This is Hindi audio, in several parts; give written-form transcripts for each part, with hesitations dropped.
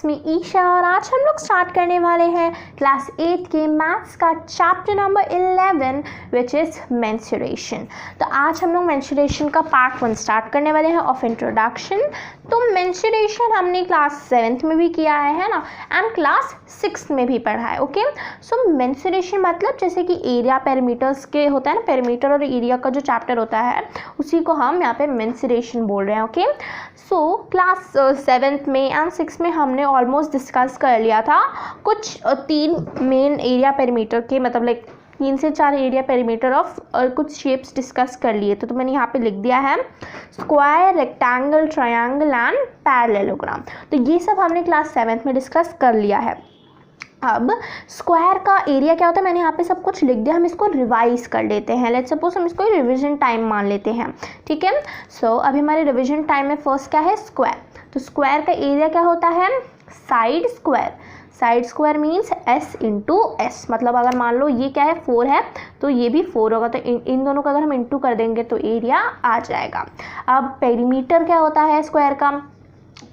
इट्स मी ईशा और आज हम लोग स्टार्ट करने वाले हैं क्लास 8 के मैथ्स का chapter number 11 which is menstruation. तो आज हम लोग मेंस्ट्रुएशन का पार्ट 1 स्टार्ट करने वाले हैं ऑफ इंट्रोडक्शन। तो मेंस्ट्रुएशन हमने क्लास 7th में भी किया है ना, एंड क्लास 6th में भी पढ़ा है। ओके, सो मेंस्ट्रुएशन मतलब जैसे कि एरिया पेरीमीटर्स के होता है ना, पेरीमीटर और एरिया का जो चैप्टर होता है उसी को हम यहाँ पे मेंस्ट्रुएशन बोल रहे हैं। ओके, सो क्लास 7th में एंड 6th में हमने ऑलमोस्ट डिस्कस कर लिया था कुछ 3 मेन एरिया पेरीमीटर के, मतलब लाइक 3 से 4 एरिया पेरीमीटर ऑफ कुछ शेप्स डिस्कस कर लिए। तो मैंने यहाँ पे लिख दिया है square, rectangle, triangle and parallelogram. तो ये सब हमने क्लास 7th में डिस्कस कर लिया है। अब स्क्वायर का एरिया क्या होता है मैंने यहाँ पे सब कुछ लिख दिया, हम इसको रिवाइज कर लेते हैं। लेट्स सपोज हम इसको रिवीजन टाइम मान लेते हैं, ठीक है। सो अभी हमारे रिवीजन टाइम में फर्स्ट क्या है, स्क्वायर। तो स्क्वायर का एरिया क्या होता है, side square. Side square means s into S, मतलब अगर मान लो ये क्या है 4 है तो ये भी 4 होगा, तो इन दोनों का अगर हम इंटू कर देंगे तो एरिया आ जाएगा। अब पेरीमीटर क्या होता है स्क्वायर का,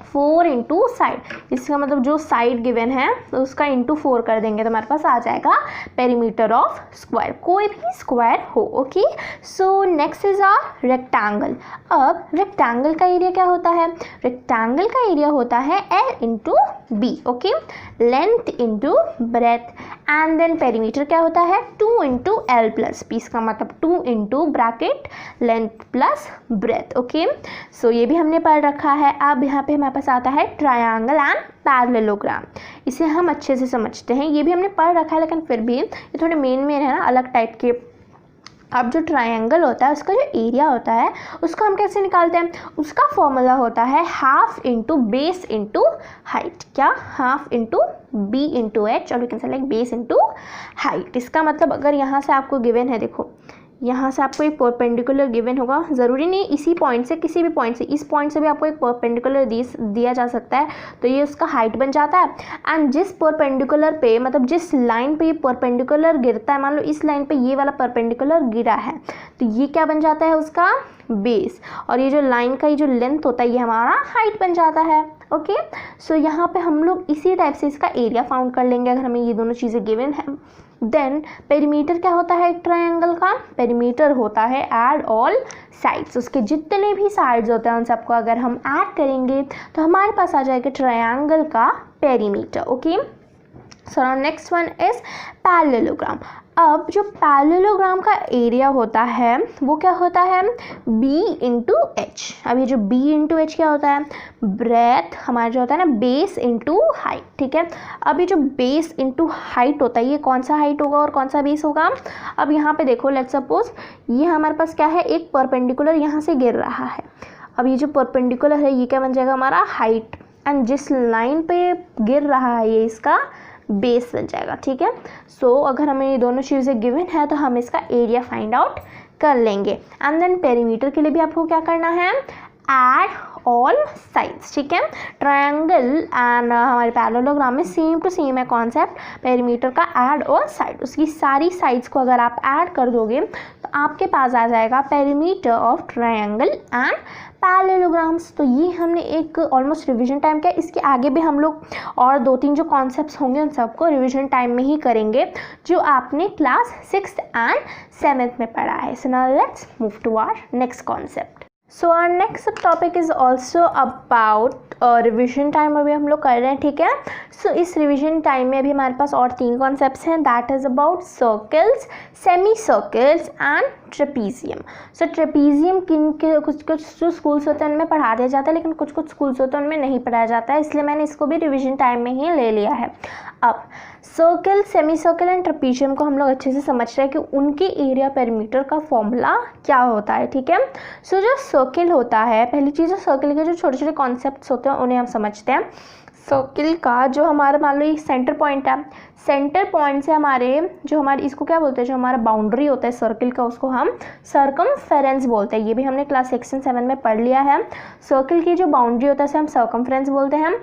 4 इंटू साइड, इसका मतलब जो साइड गिवन है तो उसका इंटू 4 कर देंगे तो हमारे पास आ जाएगा पेरीमीटर ऑफ स्क्वायर, कोई भी स्क्वायर हो। Okay, so next is a rectangle. अब रेक्टेंगल का एरिया क्या होता है, रेक्टेंगल का एरिया होता है L into B. Okay, length into breadth, and then perimeter क्या होता है 2 इंटू एल प्लस बी, इसका मतलब 2 into bracket length plus breadth. Okay, so ये भी हमने पढ़ रखा है। अब यहाँ पे हमारे पास आता है ट्रायंगल एंड पैरेललोग्राम। इसे हम अच्छे से समझते हैं, ये भी हमने पढ़ रखा है लेकिन फिर भी ये थोड़े मेन है ना, अलग टाइप के। अब जो ट्रायंगल होता है उसका जो एरिया होता है उसको हम कैसे निकालते हैं, उसका फॉर्मूला होता है half into base into height. क्या, half into B into H, और we can say like base into height. इसका मतलब अगर यहाँ से आपको गिवन है, देखो यहाँ से आपको एक परपेंडिकुलर गिवन होगा, ज़रूरी नहीं इसी पॉइंट से, किसी भी पॉइंट से, इस पॉइंट से भी आपको एक परपेंडिकुलर दिया जा सकता है, तो ये उसका हाइट बन जाता है। एंड जिस परपेंडिकुलर पे, मतलब जिस लाइन पे ये परपेंडिकुलर गिरता है, मान लो इस लाइन पे ये वाला परपेंडिकुलर गिरा है तो ये क्या बन जाता है उसका बेस, और ये जो लाइन का ये जो लेंथ होता है ये हमारा हाइट बन जाता है। ओके, सो यहाँ पे हम लोग इसी टाइप से इसका एरिया फाउंड कर लेंगे अगर हमें ये दोनों चीज़ें गिवन है। देन पेरीमीटर क्या होता है एक ट्रायंगल का, पेरीमीटर होता है ऐड ऑल साइड्स, उसके जितने भी साइड्स होते हैं उन सबको अगर हम ऐड करेंगे तो हमारे पास आ जाएगा ट्रायंगल का perimeter. Okay, so next one is parallelogram. अब जो पैरेललोग्राम का एरिया होता है वो क्या होता है b इंटू एच। अब ये जो b इंटू एच क्या होता है, ब्रेथ हमारा जो होता है ना बेस इंटू हाइट, ठीक है। अब ये जो बेस इंटू हाइट होता है ये कौन सा हाइट होगा और कौन सा बेस होगा। अब यहाँ पे देखो, लेट्स सपोज ये हमारे पास क्या है, एक परपेंडिकुलर यहाँ से गिर रहा है। अब ये जो परपेंडिकुलर है ये क्या बन जाएगा हमारा हाइट, एंड जिस लाइन पे गिर रहा है ये इसका बेस बन जाएगा, ठीक है। सो अगर हमें ये दोनों चीज़ें गिवन है तो हम इसका एरिया फाइंड आउट कर लेंगे। एंड देन पेरीमीटर के लिए भी आपको क्या करना है, ऐड ऑल साइड्स, ठीक है। ट्रायंगल एंड हमारे पैरेललोग्राम में सेम टू सेम है कॉन्सेप्ट, पेरीमीटर का ऐड ऑल साइड, उसकी सारी साइड्स को अगर आप ऐड कर दोगे तो आपके पास आ जाएगा perimeter of triangle and parallelograms. तो ये हमने एक ऑलमोस्ट रिवीजन टाइम किया, इसके आगे भी हम लोग और 2-3 जो कॉन्सेप्ट्स होंगे उन सबको रिवीजन टाइम में ही करेंगे जो आपने क्लास 6th एंड 7th में पढ़ा है। So now let's move to our next concept. So our next topic is also about revision time अभी हम लोग कर रहे हैं, ठीक है। सो इस रिविजन टाइम में अभी हमारे पास और 3 कॉन्सेप्ट्स हैं, that is about circles, semi circles and trapezium. So trapezium किन के कुछ जो स्कूल्स होते हैं उनमें पढ़ा दिया जाता है लेकिन कुछ स्कूल्स होते हैं उनमें नहीं पढ़ाया जाता है, इसलिए मैंने इसको भी रिविजन टाइम में ही ले लिया है। अब circle, semi circle and trapezium को हम लोग अच्छे से समझ रहे हैं कि उनके एरिया पेरीमीटर का फॉर्मूला क्या होता है, ठीक है। सो जो सर्कल होता है, पहली चीज़ सर्कल के जो छोटे छोटे कॉन्सेप्ट्स होते हैं उन्हें हम समझते हैं। सर्कल का जो हमारा मान लो ये सेंटर पॉइंट है, सेंटर पॉइंट से हमारे जो हमारे इसको क्या बोलते हैं, जो हमारा बाउंड्री होता है सर्कल का उसको हम सर्कमफेरेंस बोलते हैं। ये भी हमने क्लास 6 और 7 में पढ़ लिया है। सर्कल की जो बाउंड्री होता है उसे हम सर्कमफेरेंस बोलते हैं।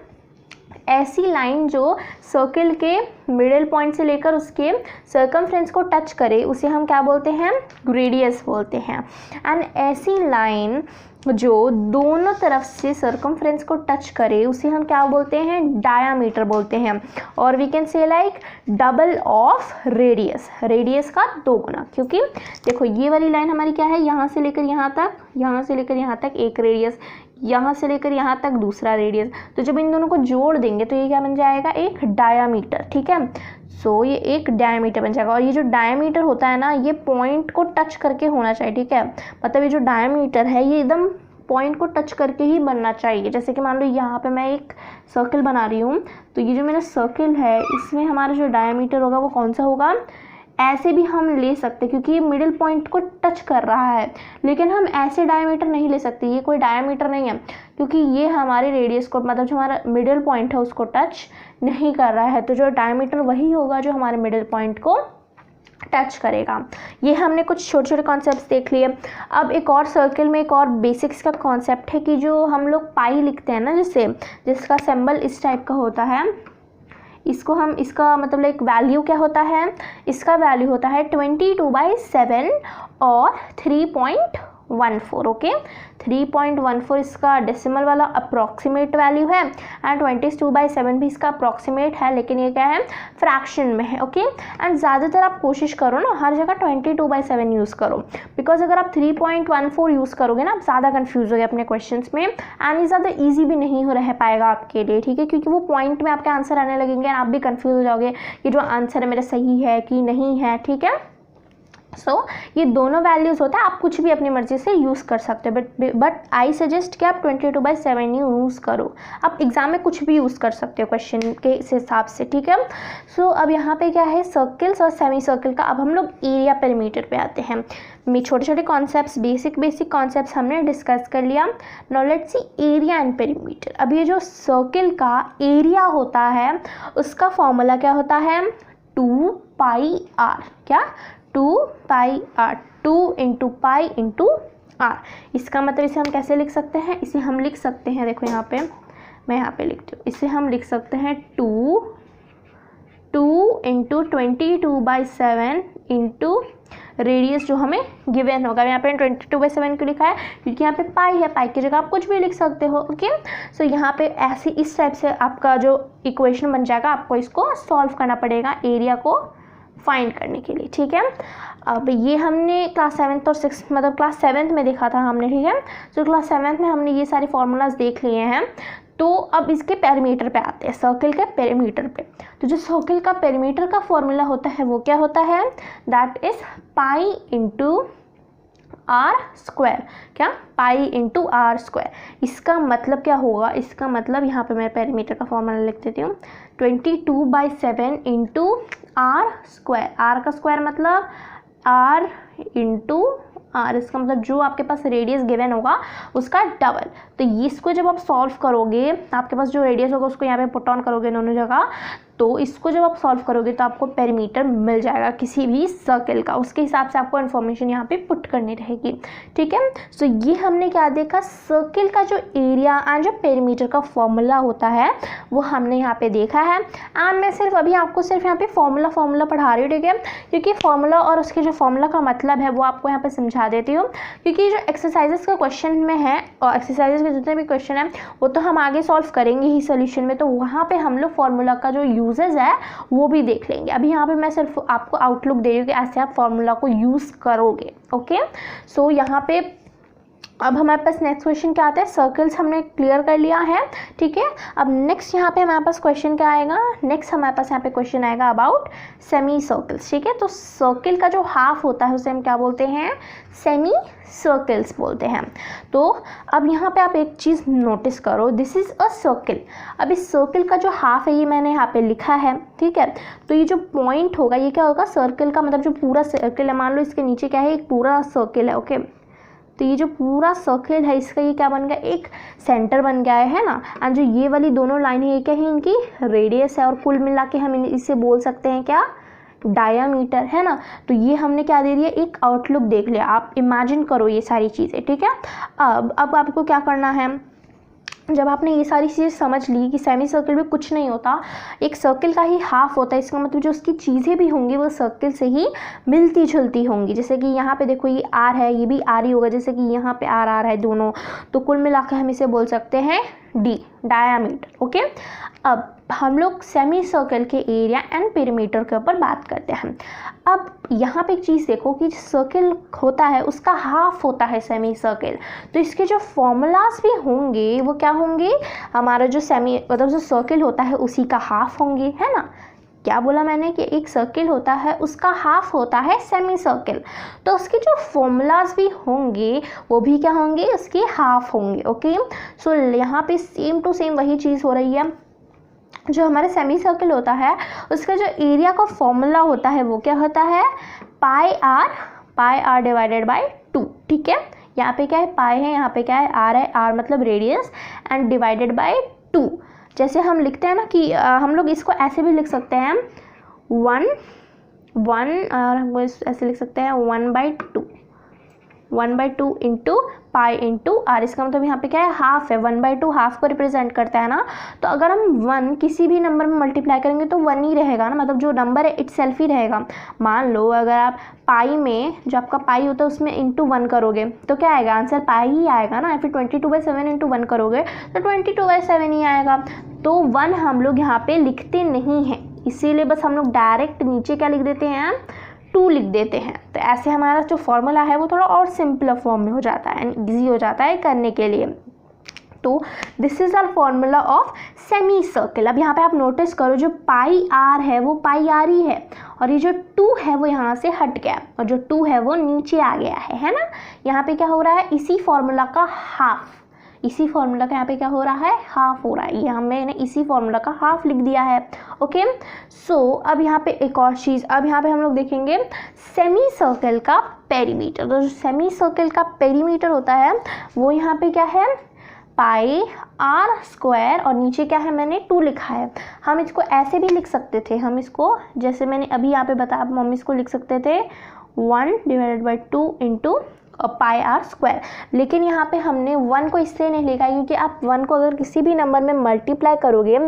ऐसी लाइन जो सर्कल के मिडिल पॉइंट से लेकर उसके सर्कमफ्रेंस को टच करे उसे हम क्या बोलते हैं, रेडियस बोलते हैं। एंड ऐसी लाइन जो दोनों तरफ से सर्कमफ्रेंस को टच करे उसे हम क्या बोलते हैं, डायामीटर बोलते हैं। और we can say like double of radius, radius का 2 गुना, क्योंकि देखो ये वाली लाइन हमारी क्या है, यहाँ से लेकर यहाँ तक, यहाँ से लेकर यहाँ तक एक रेडियस, यहाँ से लेकर यहाँ तक दूसरा रेडियस, तो जब इन दोनों को जोड़ देंगे तो ये क्या बन जाएगा, एक डायामीटर। ठीक है, सो ये एक डायमीटर बन जाएगा। और ये जो डायमीटर होता है ना, ये पॉइंट को टच करके होना चाहिए। ठीक है, मतलब ये जो डायमीटर है ये एकदम पॉइंट को टच करके ही बनना चाहिए। जैसे कि मान लो यहाँ पे मैं एक सर्कल बना रही हूँ, तो ये जो मेरा सर्कल है इसमें हमारा जो डायमीटर होगा वो कौन सा होगा, ऐसे भी हम ले सकते क्योंकि ये मिडिल पॉइंट को टच कर रहा है, लेकिन हम ऐसे डायमीटर नहीं ले सकते, ये कोई डायमीटर नहीं है क्योंकि ये हमारे रेडियस को, मतलब जो हमारा मिडिल पॉइंट है उसको टच नहीं कर रहा है। तो जो डायमीटर वही होगा जो हमारे मिडिल पॉइंट को टच करेगा। ये हमने कुछ छोटे छोटे कॉन्सेप्ट्स देख लिए। अब एक और सर्कल में एक और बेसिक्स का कॉन्सेप्ट है कि जो हम लोग पाई लिखते हैं ना, जिसका सिंबल इस टाइप का होता है, इसको हम, इसका मतलब लाइक वैल्यू क्या होता है, इसका वैल्यू होता है 22/7 और 3.14। ओके, 3.14 इसका डेसिमल वाला अप्रॉक्सीमेट वैल्यू है एंड 22/7 भी इसका अप्रॉक्सीमेट है, लेकिन ये क्या है, फ्रैक्शन में है। ओके, एंड ज़्यादातर आप कोशिश करो ना हर जगह 22/7 यूज़ करो, बिकॉज अगर आप 3.14 यूज़ करोगे ना आप ज़्यादा कन्फ्यूज होगे अपने क्वेश्चंस में एंड ये ज़्यादा ईजी भी नहीं हो रह पाएगा आपके लिए। ठीक है, क्योंकि वो पॉइंट में आपके आंसर आने लगेंगे एंड आप भी कन्फ्यूज हो जाओगे कि जो आंसर है मेरा सही है कि नहीं है। ठीक है, ये दोनों वैल्यूज़ होता है, आप कुछ भी अपनी मर्जी से यूज़ कर सकते हो, बट आई सजेस्ट कि आप 22/7 यूज़ करो। आप एग्जाम में कुछ भी यूज़ कर सकते हो क्वेश्चन के हिसाब से। ठीक है, अब यहाँ पे क्या है, सर्कल्स और सेमी सर्कल का। अब हम लोग एरिया पेरीमीटर पे आते हैं। छोटे छोटे कॉन्सेप्ट्स, बेसिक कॉन्सेप्ट्स हमने डिस्कस कर लिया। Now let's see area and perimeter. अब ये जो सर्कल का एरिया होता है उसका फॉर्मूला क्या होता है, 2πr। क्या, 2πr, 2 × पाई × r। इसका मतलब इसे हम कैसे लिख सकते हैं, इसे हम लिख सकते हैं, देखो यहाँ पे मैं यहाँ पे लिखती हूँ, इसे हम लिख सकते हैं 2 × 22/7 × रेडियस जो हमें गिवन होगा। यहाँ पे 22/7 क्यों लिखा है, क्योंकि यहाँ पे पाई है, पाई की जगह आप कुछ भी लिख सकते हो। ओके, सो यहाँ पे ऐसे इस टाइप से आपका जो इक्वेशन बन जाएगा, आपको इसको सॉल्व करना पड़ेगा एरिया को फाइंड करने के लिए। ठीक है, अब ये हमने क्लास 7th और 6th, मतलब क्लास 7th में देखा था हमने। ठीक है, तो क्लास 7th में हमने ये सारे फार्मूलाज देख लिए हैं। तो अब इसके पेरीमीटर पे आते हैं, सर्कल के पेरीमीटर पे। तो जो सर्कल का पेरीमीटर का फॉर्मूला होता है वो क्या होता है, दैट इज पाई × r²। क्या, पाई × r²। इसका मतलब क्या होगा, इसका मतलब यहाँ पे मैं पेरीमीटर का फॉर्मूला लिख देती हूँ, 22/7 × r²। r का स्क्वायर मतलब r × r, इसका मतलब जो आपके पास रेडियस गिवन होगा उसका डबल। तो इसको जब आप सॉल्व करोगे, आपके पास जो रेडियस होगा उसको यहाँ पे पुट ऑन करोगे दोनों जगह, तो इसको जब आप सॉल्व करोगे तो आपको पेरीमीटर मिल जाएगा किसी भी सर्कल का। उसके हिसाब से आपको इन्फॉर्मेशन यहाँ पे पुट करनी रहेगी। ठीक है, सो ये हमने क्या देखा, सर्कल का जो एरिया एंड जो पेरीमीटर का फॉर्मूला होता है वो हमने यहाँ पे देखा है। एंड मैं सिर्फ अभी आपको सिर्फ यहाँ पे फॉर्मूला पढ़ा रही हूँ। ठीक है, क्योंकि फॉर्मूला और उसके जो फॉर्मूला का मतलब है वो आपको यहाँ पे समझा देती हूँ, क्योंकि जो एक्सरसाइजेस का क्वेश्चन में है और एक्सरसाइजेस के जितने भी क्वेश्चन हैं वो तो हम आगे सॉल्व करेंगे ही सोल्यूशन में, तो वहाँ पे हम लोग फॉर्मूला का जो यूजेस है वो भी देख लेंगे। अभी यहाँ पे मैं सिर्फ आपको आउटलुक दे रही हूँ कि ऐसे आप फॉर्मूला को यूज़ करोगे। ओके, सो यहाँ पे अब हमारे पास नेक्स्ट क्वेश्चन क्या आता है, सर्कल्स हमने क्लियर कर लिया है। ठीक है, अब नेक्स्ट यहाँ पे हमारे पास क्वेश्चन क्या आएगा, नेक्स्ट हमारे पास यहाँ पे क्वेश्चन आएगा अबाउट सेमी सर्कल्स। ठीक है, तो सर्कल का जो हाफ होता है उसे हम क्या बोलते हैं, सेमी सर्कल्स बोलते हैं। तो अब यहाँ पे आप एक चीज़ नोटिस करो, दिस इज़ अ सर्कल। अब इस सर्कल का जो हाफ है ये मैंने यहाँ पे लिखा है। ठीक है, तो ये जो पॉइंट होगा ये क्या होगा, सर्कल का मतलब जो पूरा सर्कल है, मान लो इसके नीचे क्या है, एक पूरा सर्कल है। ओके, तो ये जो पूरा सर्कल है इसका ये क्या बन गया, एक सेंटर बन गया है ना। एंड जो ये वाली दोनों लाइन है ये क्या है, इनकी रेडियस है, और कुल मिला के हम इसे बोल सकते हैं क्या, डायामीटर, है ना। तो ये हमने क्या दे दिया, एक आउटलुक देख लिया। आप इमेजिन करो ये सारी चीज़ें। ठीक है, अब आपको क्या करना है, जब आपने ये सारी चीज़ें समझ ली कि सेमी सर्कल में कुछ नहीं होता, एक सर्कल का ही हाफ होता है, इसका मतलब जो उसकी चीज़ें भी होंगी वो सर्कल से ही मिलती जुलती होंगी। जैसे कि यहाँ पे देखो ये आर है, ये भी आर ही होगा, जैसे कि यहाँ पे आर है दोनों, तो कुल मिलाकर हम इसे बोल सकते हैं डी, डायामीटर। ओके, अब हम लोग सेमी सर्कल के एरिया एंड पेरीमीटर के ऊपर बात करते हैं। अब यहाँ पे एक चीज़ देखो कि सर्कल होता है उसका हाफ होता है सेमी सर्कल, तो इसके जो फॉर्मूलाज भी होंगे वो क्या होंगे, हमारा जो सेमी मतलब जो सर्कल होता है उसी का हाफ होंगे, है ना। क्या बोला मैंने कि एक सर्कल होता है उसका हाफ होता है सेमी सर्कल, तो उसके जो फॉर्मूलाज भी होंगे वो भी क्या होंगे, उसके हाफ होंगे। ओके, सो यहाँ पे सेम टू सेम वही चीज़ हो रही है। जो हमारे सेमी सर्कल होता है उसका जो एरिया का फॉर्मूला होता है वो क्या होता है, पाई आर डिवाइडेड बाय 2। ठीक है, यहाँ पे क्या है, पाई है, यहाँ पे क्या है, आर है, आर मतलब रेडियस, एंड डिवाइडेड बाय 2। जैसे हम लिखते हैं ना कि हम लोग इसको ऐसे भी लिख सकते हैं 1 और हम ऐसे लिख सकते हैं 1/2 इंटू पाई इंटू आर। इसका मतलब यहाँ पे क्या है, हाफ है, 1/2 हाफ को रिप्रेजेंट करता है ना। तो अगर हम 1 किसी भी नंबर में मल्टीप्लाई करेंगे तो 1 ही रहेगा ना, मतलब जो नंबर है इट सेल्फ ही रहेगा। मान लो अगर आप पाई में जो आपका पाई होता है उसमें इंटू 1 करोगे तो क्या आएगा, आंसर पाई ही आएगा ना। फिर 22/7 इंटू 1 करोगे तो 22/7 ही आएगा। तो 1 हम लोग यहाँ पे लिखते नहीं हैं, इसीलिए बस हम लोग डायरेक्ट नीचे क्या लिख देते हैं, 2 लिख देते हैं। तो ऐसे हमारा जो फॉर्मूला है वो थोड़ा और सिंपल फॉर्म में हो जाता है एंड ईजी हो जाता है करने के लिए। तो this is our formula of semi circle. अब यहाँ पे आप नोटिस करो जो पाई आर है वो पाई आर ही है, और ये जो 2 है वो यहाँ से हट गया और जो 2 है वो नीचे आ गया है ना। यहाँ पे क्या हो रहा है, इसी फॉर्मूला का हाफ, इसी फॉर्मूला का यहाँ पे क्या हो रहा है, हाफ हो रहा है। ये मैंने इसी फॉर्मूला का हाफ लिख दिया है। ओके, सो अब यहाँ पे एक और चीज़, अब यहाँ पे हम लोग देखेंगे सेमी सर्कल का पेरीमीटर। तो जो सेमी सर्कल का पेरीमीटर होता है वो यहाँ पे क्या है, पाई आर स्क्वायर, और नीचे क्या है, मैंने 2 लिखा है। हम इसको ऐसे भी लिख सकते थे, हम इसको जैसे मैंने अभी यहाँ पे बताया, हम इसको लिख सकते थे 1/2 इंटू पाई आर स्क्वायर। लेकिन यहाँ पे हमने 1 को इसलिए नहीं लिखा क्योंकि आप 1 को अगर किसी भी नंबर में मल्टीप्लाई करोगे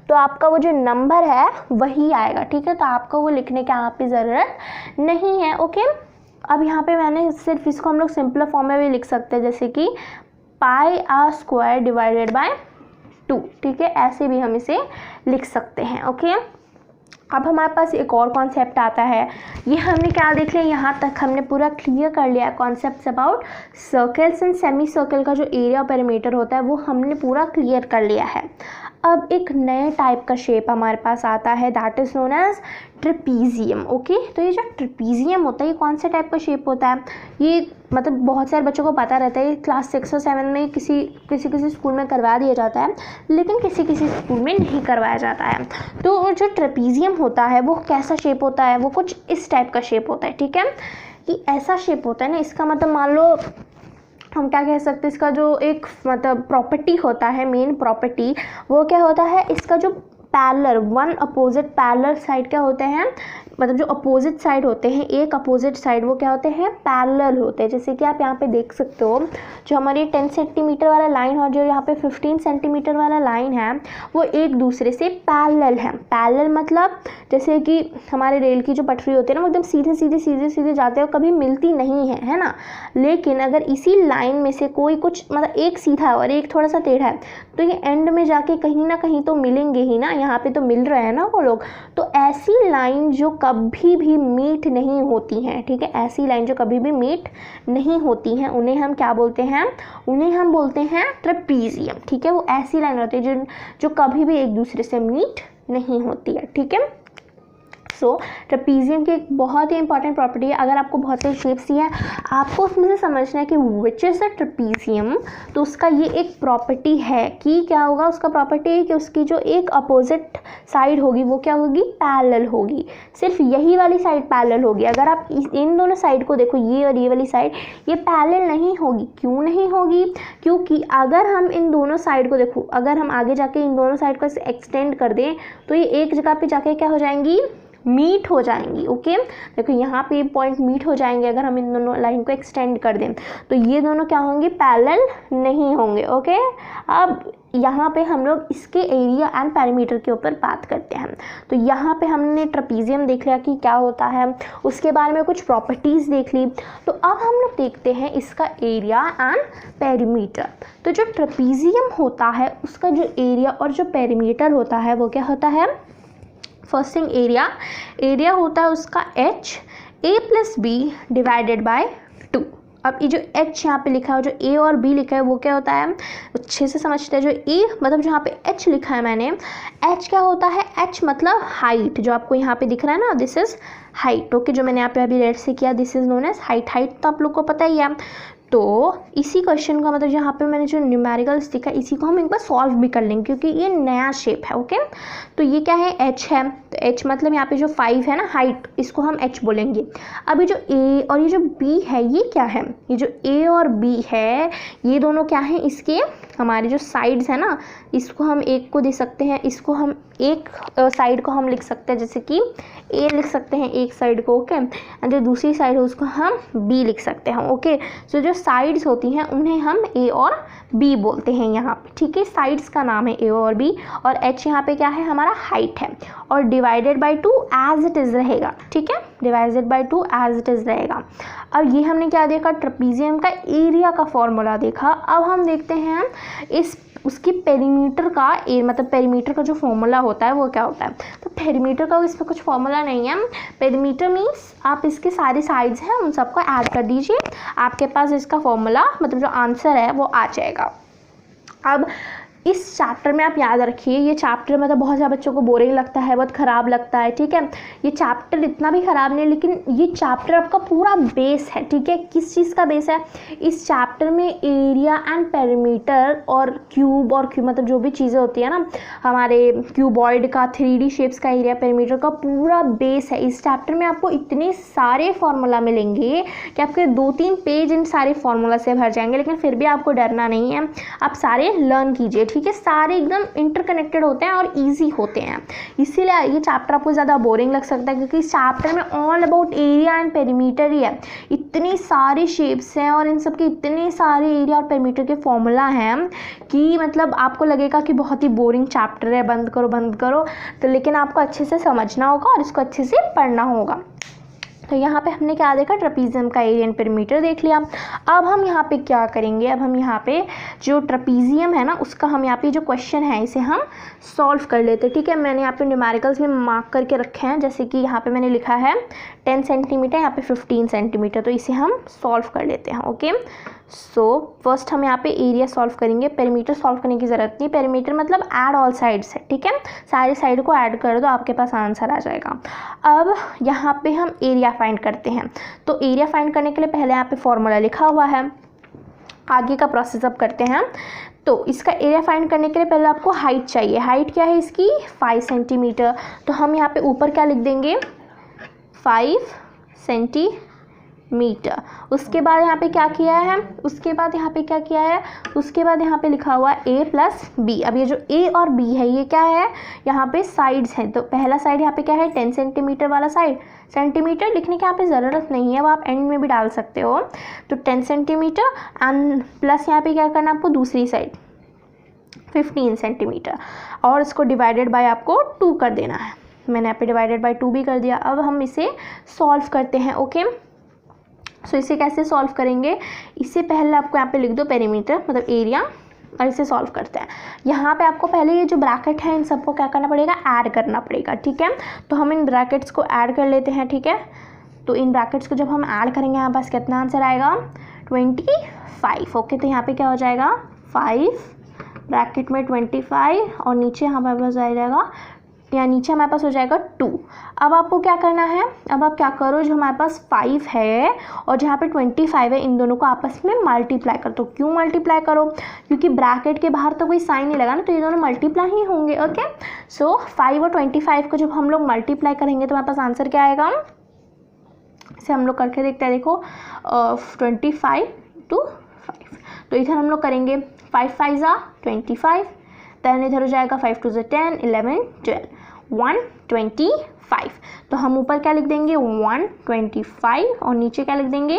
तो आपका वो जो नंबर है वही आएगा। ठीक है, तो आपको वो लिखने की यहाँ पे ज़रूरत नहीं है। ओके, अब यहाँ पे मैंने सिर्फ इसको हम लोग सिंपल फॉर्म में भी लिख सकते हैं, जैसे कि पाई आर स्क्वायर डिवाइडेड बाय 2। ठीक है, ऐसे भी हम इसे लिख सकते हैं। ओके, अब हमारे पास एक और कॉन्सेप्ट आता है। ये हमने क्या देख लिया, यहाँ तक हमने पूरा क्लियर कर लिया concepts about circles and semi circle का जो एरिया पेरीमीटर होता है वो हमने पूरा क्लियर कर लिया है। अब एक नए टाइप का शेप हमारे पास आता है, that is known as trapezium. Okay, तो ये जो ट्रेपीजियम होता है ये कौन से टाइप का शेप होता है, ये मतलब बहुत सारे बच्चों को पता रहता है, क्लास 6 और 7 में किसी स्कूल में करवा दिया जाता है, लेकिन किसी स्कूल में नहीं करवाया जाता है। तो जो ट्रेपीजियम होता है वो कैसा शेप होता है, वो कुछ इस टाइप का शेप होता है। ठीक है, कि ऐसा शेप होता है ना, इसका मतलब मान लो हम क्या कह सकते हैं, इसका जो एक मतलब प्रॉपर्टी होता है, मेन प्रॉपर्टी, वो क्या होता है, इसका जो parallel, one opposite parallel side क्या होते हैं, मतलब जो अपोजिट साइड होते हैं, एक अपोजिट साइड वो क्या होते हैं, पैरेलल होते हैं। जैसे कि आप यहाँ पे देख सकते हो जो हमारी 10 सेंटीमीटर वाला लाइन और जो यहाँ पे 15 सेंटीमीटर वाला लाइन है वो एक दूसरे से पैरेलल है। पैरेलल मतलब जैसे कि हमारे रेल की जो पटरी होती है ना वो एकदम सीधे जाते हैं और कभी मिलती नहीं है ना। लेकिन अगर इसी लाइन में से कोई कुछ मतलब एक सीधा है और एक थोड़ा सा टेढ़ा है तो ये एंड में जाके कहीं ना कहीं तो मिलेंगे ही ना, यहाँ पे तो मिल रहे हैं ना वो लोग। तो ऐसी लाइन जो कभी भी मीट नहीं होती हैं, ठीक है, ऐसी लाइन जो कभी भी मीट नहीं होती हैं उन्हें हम क्या बोलते हैं, उन्हें हम बोलते हैं ट्रेपीजियम। ठीक है, वो ऐसी लाइन होती है जो कभी भी एक दूसरे से मीट नहीं होती है। ठीक है, सो ट्रेपीजियम की एक बहुत ही इंपॉर्टेंट प्रॉपर्टी है। अगर आपको बहुत से शेप्स दिए हैं आपको उसमें से समझना है कि विच इज़ अ ट्रेपीजियम, तो उसका ये एक प्रॉपर्टी है कि क्या होगा, उसका प्रॉपर्टी है कि उसकी जो एक अपोजिट साइड होगी वो क्या होगी, पैरेलल होगी। सिर्फ यही वाली साइड पैरेलल होगी। अगर आप इन दोनों साइड को देखो, ये और ये वाली साइड, ये पैरेलल नहीं होगी। क्यों नहीं होगी, क्योंकि अगर हम इन दोनों साइड को देखो, अगर हम आगे जाके इन दोनों साइड को एक्सटेंड कर दें तो ये एक जगह पे जाके क्या हो जाएंगी, मीट हो जाएंगी। ओके, देखो यहाँ पे पॉइंट मीट हो जाएंगे अगर हम इन दोनों लाइन को एक्सटेंड कर दें, तो ये दोनों क्या होंगे, पैरेलल नहीं होंगे। ओके, अब यहाँ पे हम लोग इसके एरिया एंड पेरीमीटर के ऊपर बात करते हैं। तो यहाँ पे हमने ट्रेपीजियम देख लिया कि क्या होता है, उसके बारे में कुछ प्रॉपर्टीज़ देख ली। तो अब हम लोग देखते हैं इसका एरिया एंड पेरीमीटर। तो जो ट्रेपीजियम होता है उसका जो एरिया और जो पेरीमीटर होता है वो क्या होता है, फर्स्ट थिंग एरिया होता है उसका h a+b डिवाइडेड बाय 2। अब ये जो h यहाँ पे लिखा है, जो a और b लिखा है वो क्या होता है, अच्छे से समझते हैं। जो a मतलब जो यहाँ पे h लिखा है मैंने, h क्या होता है, h मतलब हाइट, जो आपको यहाँ पे दिख रहा है ना, दिस इज हाइट। ओके, जो मैंने यहाँ पे अभी रेड से किया, this is known as height. Height तो आप लोग को पता ही है। तो इसी क्वेश्चन का मतलब यहाँ पे मैंने जो न्यूमेरिकल्स दिखा, इसी को हम एक बार सॉल्व भी कर लेंगे क्योंकि ये नया शेप है। ओके, तो ये क्या है, h है। तो h मतलब यहाँ पे जो 5 है ना हाइट, इसको हम h बोलेंगे। अभी जो a और ये जो b है ये क्या है, ये जो a और b है ये दोनों क्या है, इसके हमारे जो साइड्स है ना, इसको हम एक को दे सकते हैं, इसको हम एक साइड को हम लिख सकते हैं जैसे कि a लिख सकते हैं एक साइड को। ओके, एंड जो दूसरी साइड है उसको हम b लिख सकते हैं। ओके, सो जो साइड्स होती हैं उन्हें हम a और b बोलते हैं यहाँ पे। ठीक है, साइड्स का नाम है a और b, और h यहाँ पे क्या है, हमारा हाइट है, और divided by 2 as it is रहेगा। ठीक है, divided by 2 as it is रहेगा। अब ये हमने क्या देखा, ट्रेपीजियम का एरिया का फॉर्मूला देखा। अब हम देखते हैं उसकी पेरीमीटर का मतलब पेरीमीटर का जो फॉर्मूला होता है वो क्या होता है। तो पेरीमीटर का इसमें कुछ फॉर्मूला नहीं है। पेरीमीटर मीन्स आप इसके सारे साइड्स हैं उन सबको ऐड कर दीजिए, आपके पास इसका फॉर्मूला मतलब जो आंसर है वो आ जाएगा। अब इस चैप्टर में आप याद रखिए, ये चैप्टर मतलब बहुत ज़्यादा बच्चों को बोरिंग लगता है, बहुत ख़राब लगता है। ठीक है, ये चैप्टर इतना भी ख़राब नहीं, लेकिन ये चैप्टर आपका पूरा बेस है। ठीक है, किस चीज़ का बेस है, इस चैप्टर में एरिया एंड पेरीमीटर और क्यूब और मतलब जो भी चीज़ें होती है ना, हमारे क्यूबॉइड का 3D शेप्स का एरिया पेरीमीटर का पूरा बेस है। इस चैप्टर में आपको इतने सारे फार्मूला मिलेंगे कि आपके 2-3 पेज इन सारे फार्मूला से भर जाएंगे, लेकिन फिर भी आपको डरना नहीं है, आप सारे लर्न कीजिए। ठीक है, सारे एकदम इंटरकनेक्टेड होते हैं और इजी होते हैं, इसीलिए ये चैप्टर आपको ज़्यादा बोरिंग लग सकता है क्योंकि इस चैप्टर में all about area and perimeter ही है। इतनी सारी शेप्स हैं और इन सब के इतने सारे एरिया और पेरीमीटर के फॉर्मूला हैं कि मतलब आपको लगेगा कि बहुत ही बोरिंग चैप्टर है, बंद करो। तो लेकिन आपको अच्छे से समझना होगा और इसको अच्छे से पढ़ना होगा। तो यहाँ पे हमने क्या देखा, ट्रेपीजियम का एरिया एंड पेरीमीटर देख लिया। अब हम यहाँ पे क्या करेंगे, अब हम यहाँ पे जो ट्रेपीजियम है ना उसका हम यहाँ पे जो क्वेश्चन है इसे हम सॉल्व कर लेते हैं। ठीक है, मैंने यहाँ पे न्यूमेरिकल्स में मार्क करके रखे हैं, जैसे कि यहाँ पे मैंने लिखा है 10 सेंटीमीटर, यहाँ पे 15 सेंटीमीटर, तो इसे हम सॉल्व कर लेते हैं। ओके, सो फर्स्ट हम यहाँ पे एरिया सॉल्व करेंगे, पेरीमीटर सॉल्व करने की ज़रूरत नहीं। पेरीमीटर मतलब ऐड ऑल साइड्स है। ठीक है, सारे साइड को ऐड कर दो, आपके पास आंसर आ जाएगा। अब यहाँ पे हम एरिया फाइंड करते हैं। तो एरिया फाइंड करने के लिए पहले यहाँ पे फॉर्मूला लिखा हुआ है, आगे का प्रोसेस अब करते हैं। तो इसका एरिया फाइंड करने के लिए पहले आपको हाइट चाहिए। हाइट क्या है इसकी, 5 सेंटीमीटर। तो हम यहाँ पे ऊपर क्या लिख देंगे, 5 सेंटीमीटर। उसके बाद यहाँ पे क्या किया है, उसके बाद यहाँ पे लिखा हुआ a+b। अब ये जो a और b है ये क्या है, यहाँ पे साइड्स हैं। तो पहला साइड यहाँ पे क्या है, 10 सेंटीमीटर वाला साइड। सेंटीमीटर लिखने की यहाँ पे ज़रूरत नहीं है, वो आप एंड में भी डाल सकते हो। तो 10 सेंटीमीटर एंड प्लस यहाँ पे क्या करना है आपको, दूसरी साइड 15 सेंटीमीटर, और इसको डिवाइडेड बाय आपको 2 कर देना है। मैंने यहाँ पे डिवाइडेड बाय 2 भी कर दिया। अब हम इसे सॉल्व करते हैं। ओके, सो इसे कैसे सॉल्व करेंगे, इससे पहले आपको यहाँ पे लिख दो पेरीमीटर मतलब एरिया, और इसे सॉल्व करते हैं। यहाँ पे आपको पहले ये जो ब्रैकेट है इन सबको क्या करना पड़ेगा, ऐड करना पड़ेगा। ठीक है, तो हम इन ब्रैकेट्स को ऐड कर लेते हैं। ठीक है, तो इन ब्रैकेट्स को जब हम ऐड करेंगे यहाँ पास कितना आंसर आएगा, 25। ओके, तो यहाँ पे क्या हो जाएगा, 5 ब्रैकेट में 25 और नीचे हमारे पास आ जाएगा, या नीचे हमारे पास हो जाएगा 2। अब आपको क्या करना है, अब आप क्या करो, जो हमारे पास 5 है और जहाँ पे 25 है, इन दोनों को आपस में मल्टीप्लाई कर दो। क्यों मल्टीप्लाई करो, क्योंकि ब्रैकेट के बाहर तो कोई साइन नहीं लगा ना, तो ये दोनों मल्टीप्लाई ही होंगे। ओके, सो 5 और 25 को जब हम लोग मल्टीप्लाई करेंगे तो हमारे पास आंसर क्या आएगा, इसे हम लोग करके देखते हैं। देखो 25 to 5, तो इधर हम लोग करेंगे 5 5 जा 25, देन इधर हो जाएगा 5 2 10 11 12 125। तो हम ऊपर क्या लिख देंगे 125 और नीचे क्या लिख देंगे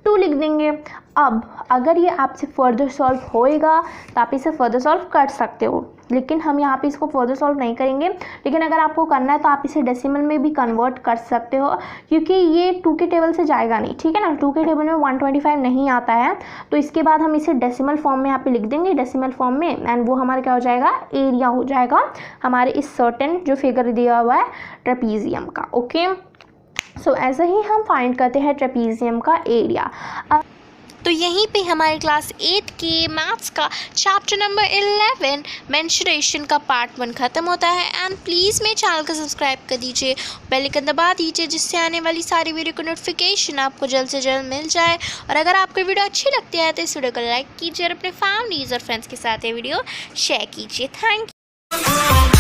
2 लिख देंगे। अब अगर ये आपसे फर्दर सॉल्व होएगा तो आप इसे फर्दर सॉल्व कर सकते हो, लेकिन हम यहाँ पे इसको फर्दर सॉल्व नहीं करेंगे। लेकिन अगर आपको करना है तो आप इसे डेसिमल में भी कन्वर्ट कर सकते हो, क्योंकि ये 2 के टेबल से जाएगा नहीं, ठीक है ना। 2 के टेबल में 125 नहीं आता है, तो इसके बाद हम इसे डेसिमल फॉर्म में यहाँ पे लिख देंगे, डेसिमल फॉर्म में, एंड वो हमारा क्या हो जाएगा, एरिया हो जाएगा हमारे इस सर्टेन जो फिगर दिया हुआ है ट्रेपीजियम का। ओके, सो ऐसे ही हम फाइंड करते हैं ट्रेपीजियम का एरिया। तो यहीं पे हमारे क्लास 8 के मैथ्स का चैप्टर नंबर 11 मेंसुरेशन का पार्ट 1 ख़त्म होता है। एंड प्लीज़ मेरे चैनल को सब्सक्राइब कर दीजिए, बेल आइकन दबा दीजिए, जिससे आने वाली सारी वीडियो को नोटिफिकेशन आपको जल्द से जल्द मिल जाए। और अगर आपको वीडियो अच्छी लगती है तो इस वीडियो को लाइक कीजिए और अपने फैमिलीज़ और फ्रेंड्स के साथ ये वीडियो शेयर कीजिए। Thank you.